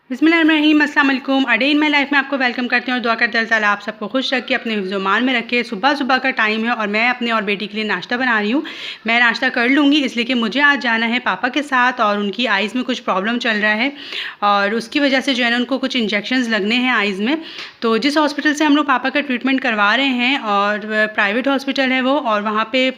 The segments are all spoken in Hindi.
बिस्मिल्लाहिर्रहमानिर्रहीम, अस्सलाम वालेकुम। A day in my life में आपको वेलकम करते हैं और दुआ करते हैं अल्लाह ताला आप सबको खुश रखे, अपने हिफ्ज़-ओ-मान में रखे। सुबह का टाइम है और मैं अपने और बेटी के लिए नाश्ता बना रही हूँ। मैं नाश्ता कर लूँगी इसलिए कि मुझे आज जाना है पापा के साथ और उनकी आइज़ में कुछ प्रॉब्लम चल रहा है और उसकी वजह से जो है ना उनको कुछ इंजेक्शंस लगने हैं आइज़ में। तो जिस हॉस्पिटल से हम लोग पापा का ट्रीटमेंट करवा रहे हैं और प्राइवेट हॉस्पिटल है वो, और वहाँ पे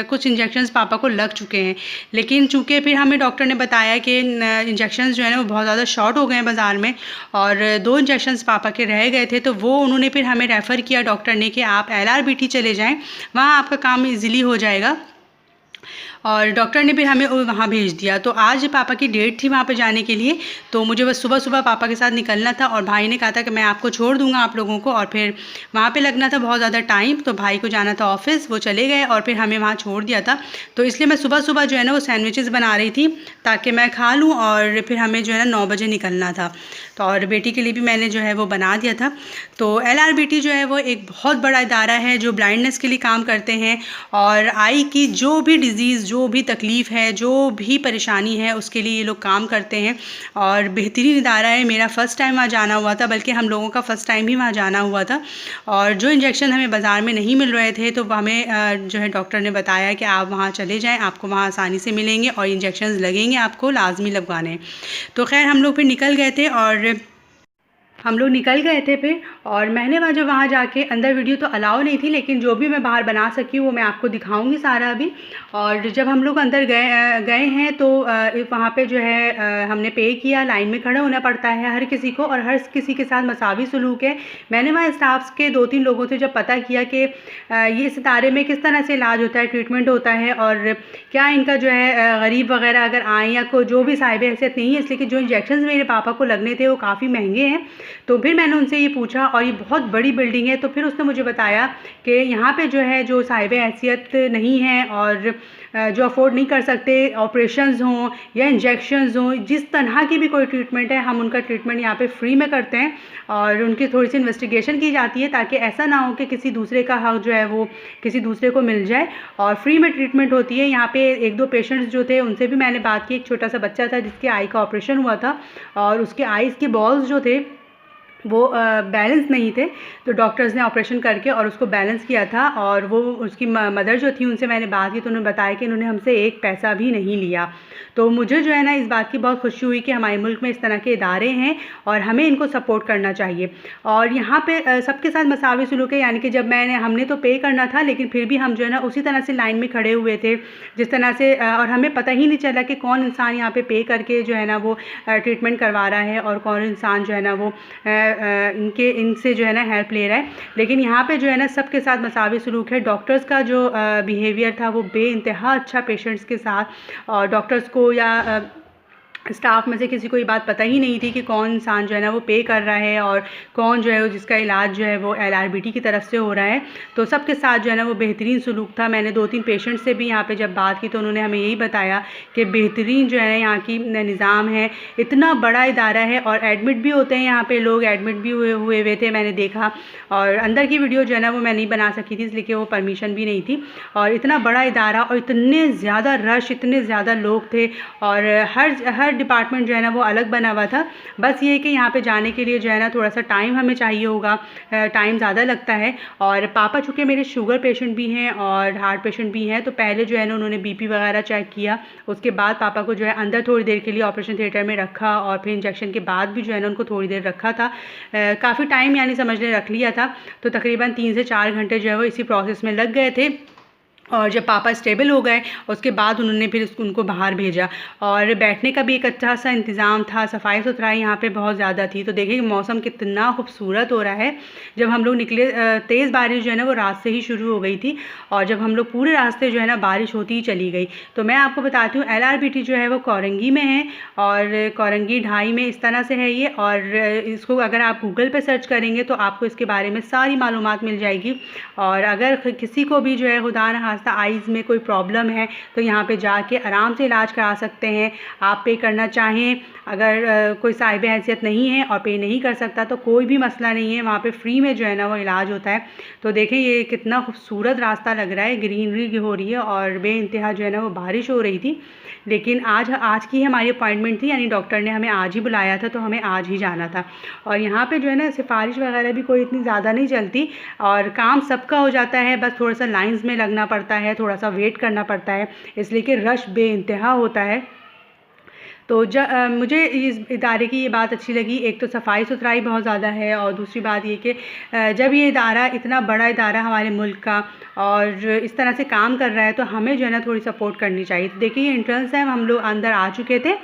कुछ इंजेक्शंस पापा को लग चुके हैं। लेकिन चूँकि फिर हमें डॉक्टर ने बताया कि इंजेक्शंस जो है ना वो बहुत ज़्यादा शॉर्ट हो गए हैं बाज़ार में और 2 इंजेक्शंस पापा के रह गए थे, तो वो उन्होंने फिर हमें रेफ़र किया डॉक्टर ने कि आप एलआरबीटी चले जाएँ, वहाँ आपका काम ईज़िली हो जाएगा। और डॉक्टर ने फिर हमें वहाँ भेज दिया। तो आज पापा की डेट थी वहाँ पे जाने के लिए, तो मुझे बस सुबह पापा के साथ निकलना था और भाई ने कहा था कि मैं आपको छोड़ दूँगा आप लोगों को, और फिर वहाँ पे लगना था बहुत ज़्यादा टाइम, तो भाई को जाना था ऑफ़िस, वो चले गए और फिर हमें वहाँ छोड़ दिया था। तो इसलिए मैं सुबह जो है ना वो सैंडविचेस बना रही थी ताकि मैं खा लूँ और फिर हमें जो है ना 9 बजे निकलना था। तो और बेटी के लिए भी मैंने जो है वो बना दिया था। तो एलआरबीटी जो है वो एक बहुत बड़ा इदारा है जो ब्लाइंडनेस के लिए काम करते हैं और आई की जो भी डिज़ीज़, जो भी तकलीफ़ है, जो भी परेशानी है, उसके लिए ये लोग काम करते हैं और बेहतरीन इदारा है। मेरा फ़र्स्ट टाइम वहाँ जाना हुआ था, बल्कि हम लोगों का फ़र्स्ट टाइम ही वहाँ जाना हुआ था। और जो इंजेक्शन हमें बाज़ार में नहीं मिल रहे थे, तो हमें जो है डॉक्टर ने बताया कि आप वहाँ चले जाएँ, आपको वहाँ आसानी से मिलेंगे और इंजेक्शंस लगेंगे, आपको लाज़मी लगवाने हैं। तो ख़ैर हम लोग फिर निकल गए थे फिर, और मैंने वहाँ जाके अंदर वीडियो तो अलाउ नहीं थी, लेकिन जो भी मैं बाहर बना सकी वो मैं आपको दिखाऊंगी सारा अभी। और जब हम लोग अंदर गए हैं तो वहाँ पे जो है हमने पे किया, लाइन में खड़ा होना पड़ता है हर किसी को और हर किसी के साथ मसावी सलूक है। मैंने वहाँ स्टाफ्स के 2-3 लोगों से जब पता किया कि ये इस इदारे में किस तरह से इलाज होता है, ट्रीटमेंट होता है और क्या इनका जो है गरीब वगैरह अगर आएँ या को जो भी साहिब हैसियत नहीं है, इसलिए कि जो इंजेक्शंस मेरे पापा को लगने थे वो काफ़ी महंगे हैं। तो फिर मैंने उनसे ये पूछा और ये बहुत बड़ी बिल्डिंग है, तो फिर उसने मुझे बताया कि यहाँ पे जो है जो साहिब हैसियत नहीं है और जो अफोर्ड नहीं कर सकते, ऑपरेशंस हों या इंजेक्शंस हों, जिस तरह की भी कोई ट्रीटमेंट है, हम उनका ट्रीटमेंट यहाँ पे फ्री में करते हैं और उनकी थोड़ी सी इन्वेस्टिगेशन की जाती है ताकि ऐसा ना हो कि किसी दूसरे का हक जो है वो किसी दूसरे को मिल जाए, और फ्री में ट्रीटमेंट होती है। यहाँ पे 1-2 पेशेंट्स जो थे उनसे भी मैंने बात की। एक छोटा सा बच्चा था जिसके आई का ऑपरेशन हुआ था और उसके आईज़ के बॉल्स जो थे वो बैलेंस नहीं थे, तो डॉक्टर्स ने ऑपरेशन करके और उसको बैलेंस किया था। और वो उसकी मदर जो थी उनसे मैंने बात की तो उन्होंने बताया कि इन्होंने हमसे 1 पैसा भी नहीं लिया। तो मुझे जो है ना इस बात की बहुत खुशी हुई कि हमारे मुल्क में इस तरह के इदारे हैं और हमें इनको सपोर्ट करना चाहिए। और यहाँ पे सबके साथ मसावी सलूक है, यानी कि जब हमने तो पे करना था, लेकिन फिर भी हम जो है ना उसी तरह से लाइन में खड़े हुए थे जिस तरह से और हमें पता ही नहीं चला कि कौन इंसान यहाँ पे करके जो है ना वो ट्रीटमेंट करवा रहा है और कौन इंसान जो है ना वो इनसे जो है ना हेल्प ले रहा है। लेकिन यहाँ पे जो है ना सबके साथ मसावी सलूक है। डॉक्टर्स का जो बिहेवियर था वो बेइंतहा अच्छा पेशेंट्स के साथ, और डॉक्टर्स को या स्टाफ में से किसी को ये बात पता ही नहीं थी कि कौन इंसान जो है ना वो पे कर रहा है और कौन जो है जिसका इलाज जो है वो एलआरबीटी की तरफ से हो रहा है। तो सबके साथ जो है ना वो बेहतरीन सलूक था। मैंने 2-3 पेशेंट से भी यहाँ पे जब बात की तो उन्होंने हमें यही बताया कि बेहतरीन जो है ना यहाँ की निज़ाम है, इतना बड़ा इदारा है और एडमिट भी होते हैं यहाँ पे लोग, एडमिट भी हुए थे मैंने देखा। और अंदर की वीडियो जो है ना वो मैं नहीं बना सकी थी इसलिए कि वो परमिशन भी नहीं थी। और इतना बड़ा इदारा और इतने ज़्यादा रश, इतने ज़्यादा लोग थे और हर डिपार्टमेंट जो है ना वो अलग बना हुआ था। बस ये है कि यहाँ पे जाने के लिए जो है ना थोड़ा सा टाइम हमें चाहिए होगा, टाइम ज़्यादा लगता है। और पापा चूँकि मेरे शुगर पेशेंट भी हैं और हार्ट पेशेंट भी हैं, तो पहले जो है ना उन्होंने बीपी वगैरह चेक किया, उसके बाद पापा को जो है अंदर थोड़ी देर के लिए ऑपरेशन थिएटर में रखा और फिर इंजेक्शन के बाद भी जो है ना उनको थोड़ी देर रखा था। काफ़ी टाइम यानी समझ लें रख लिया था। तो तकरीबन 3 से 4 घंटे जो है वो इसी प्रोसेस में लग गए थे। और जब पापा स्टेबल हो गए उसके बाद उन्होंने फिर उनको बाहर भेजा और बैठने का भी एक अच्छा सा इंतज़ाम था, सफाई सुथराई यहाँ पे बहुत ज़्यादा थी। तो देखिए मौसम कितना खूबसूरत हो रहा है। जब हम लोग निकले तेज़ बारिश जो है ना वो रात से ही शुरू हो गई थी और जब हम लोग पूरे रास्ते जो है ना बारिश होती ही चली गई। तो मैं आपको बताती हूँ एलआरबीटी जो है वो कोरंगी में है और कोरंगी ढाई में इस तरह से है ये। और इसको अगर आप गूगल पर सर्च करेंगे तो आपको इसके बारे में सारी मालूमात मिल जाएगी। और अगर किसी को भी जो है खुदा न खास्ता आइज़ में कोई प्रॉब्लम है तो यहाँ पे जाके आराम से इलाज करा सकते हैं। आप पे करना चाहें, अगर कोई साहिब हैसियत नहीं है और पे नहीं कर सकता तो कोई भी मसला नहीं है, वहाँ पे फ्री में जो है ना वो इलाज होता है। तो देखें ये कितना खूबसूरत रास्ता लग रहा है, ग्रीनरी हो रही है और बेइंतहा जो है ना वो बारिश हो रही थी। लेकिन आज की हमारी अपॉइंटमेंट थी, यानी डॉक्टर ने हमें आज ही बुलाया था, तो हमें आज ही जाना था। और यहाँ पे जो है ना सिफारिश वगैरह भी कोई इतनी ज़्यादा नहीं चलती और काम सबका हो जाता है, बस थोड़ा सा लाइंस में लगना पड़ता है, थोड़ा सा वेट करना पड़ता है, इसलिए कि रश बेइंतहा होता है। तो मुझे इस इदारे की ये बात अच्छी लगी, एक तो सफाई सुथराई बहुत ज़्यादा है और दूसरी बात ये कि जब ये इदारा इतना बड़ा इदारा हमारे मुल्क का और इस तरह से काम कर रहा है तो हमें जो है ना थोड़ी सपोर्ट करनी चाहिए। तो देखिए ये एंट्रेंस है, हम लोग अंदर आ चुके थे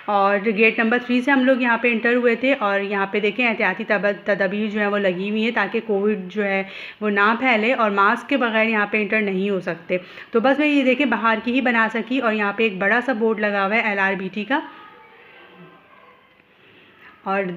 और गेट नंबर 3 से हम लोग यहाँ पे इंटर हुए थे। और यहाँ पे देखें एहतियाती तदबीर जो है वो लगी हुई है ताकि कोविड जो है वो ना फैले, और मास्क के बगैर यहाँ पे इंटर नहीं हो सकते। तो बस मैं ये देखें बाहर की ही बना सकी। और यहाँ पे एक बड़ा सा बोर्ड लगा हुआ है LRBT का, और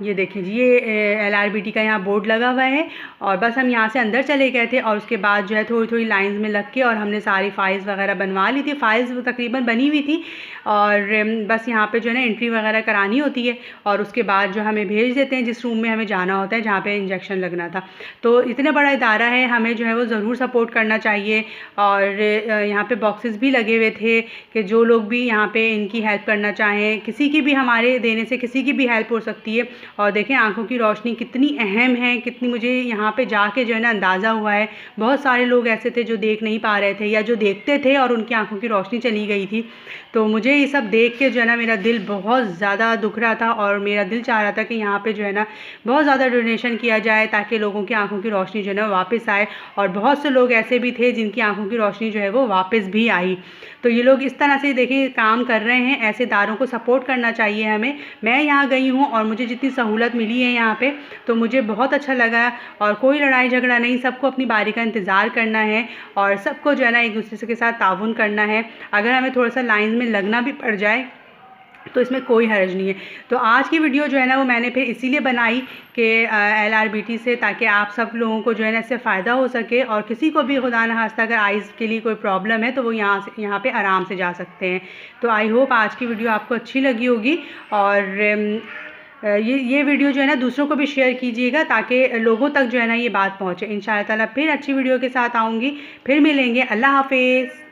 ये देखिए जी ये LRBT का यहाँ बोर्ड लगा हुआ है। और बस हम यहाँ से अंदर चले गए थे और उसके बाद जो है थोड़ी थोड़ी लाइंस में लग के और हमने सारी फाइल्स वगैरह बनवा ली थी। फाइल्स तकरीबन बनी हुई थी और बस यहाँ पे जो है ना एंट्री वगैरह करानी होती है और उसके बाद जो हमें भेज देते हैं जिस रूम में हमें जाना होता है जहाँ पे इंजेक्शन लगना था। तो इतना बड़ा इदारा है, हमें जो है वो ज़रूर सपोर्ट करना चाहिए। और यहाँ पे बॉक्सेस भी लगे हुए थे कि जो लोग भी यहाँ पे इनकी हेल्प करना चाहें, किसी की भी हमारे देने से किसी की भी हेल्प हो सकती है। और देखें आंखों की रोशनी कितनी अहम है, कितनी मुझे यहाँ पे जाके जो है ना अंदाज़ा हुआ है। बहुत सारे लोग ऐसे थे जो देख नहीं पा रहे थे या जो देखते थे और उनकी आंखों की रोशनी चली गई थी। तो मुझे ये सब देख के जो है ना मेरा दिल बहुत ज़्यादा दुख रहा था और मेरा दिल चाह रहा था कि यहाँ पे जो है ना बहुत ज़्यादा डोनेशन किया जाए ताकि लोगों की आंखों की रोशनी जो है ना वापस आए। और बहुत से लोग ऐसे भी थे जिनकी आंखों की रोशनी जो है वो वापस भी आई। तो ये लोग इस तरह से देखिए काम कर रहे हैं, ऐसे इदारों को सपोर्ट करना चाहिए हमें। मैं यहाँ गई हूँ और मुझे जितनी सहूलत मिली है यहाँ पे तो मुझे बहुत अच्छा लगा। और कोई लड़ाई झगड़ा नहीं, सबको अपनी बारी का इंतज़ार करना है और सबको जो है ना एक दूसरे के साथ ताउन करना है। अगर हमें थोड़ा सा लाइन में लगना भी पड़ जाए तो इसमें कोई हर्ज नहीं है। तो आज की वीडियो जो है ना वो मैंने फिर इसीलिए बनाई कि LRBT से, ताकि आप सब लोगों को जो है ना इससे फ़ायदा हो सके और किसी को भी खुदा न खास्ता अगर आइज़ के लिए कोई प्रॉब्लम है तो वो यहाँ पे आराम से जा सकते हैं। तो आई होप आज की वीडियो आपको अच्छी लगी होगी और ये वीडियो जो है ना दूसरों को भी शेयर कीजिएगा ताकि लोगों तक जो है ना ये बात पहुँचे। इंशाअल्लाह ताला फिर अच्छी वीडियो के साथ आऊँगी, फिर मिलेंगे। अल्लाह हाफिज़।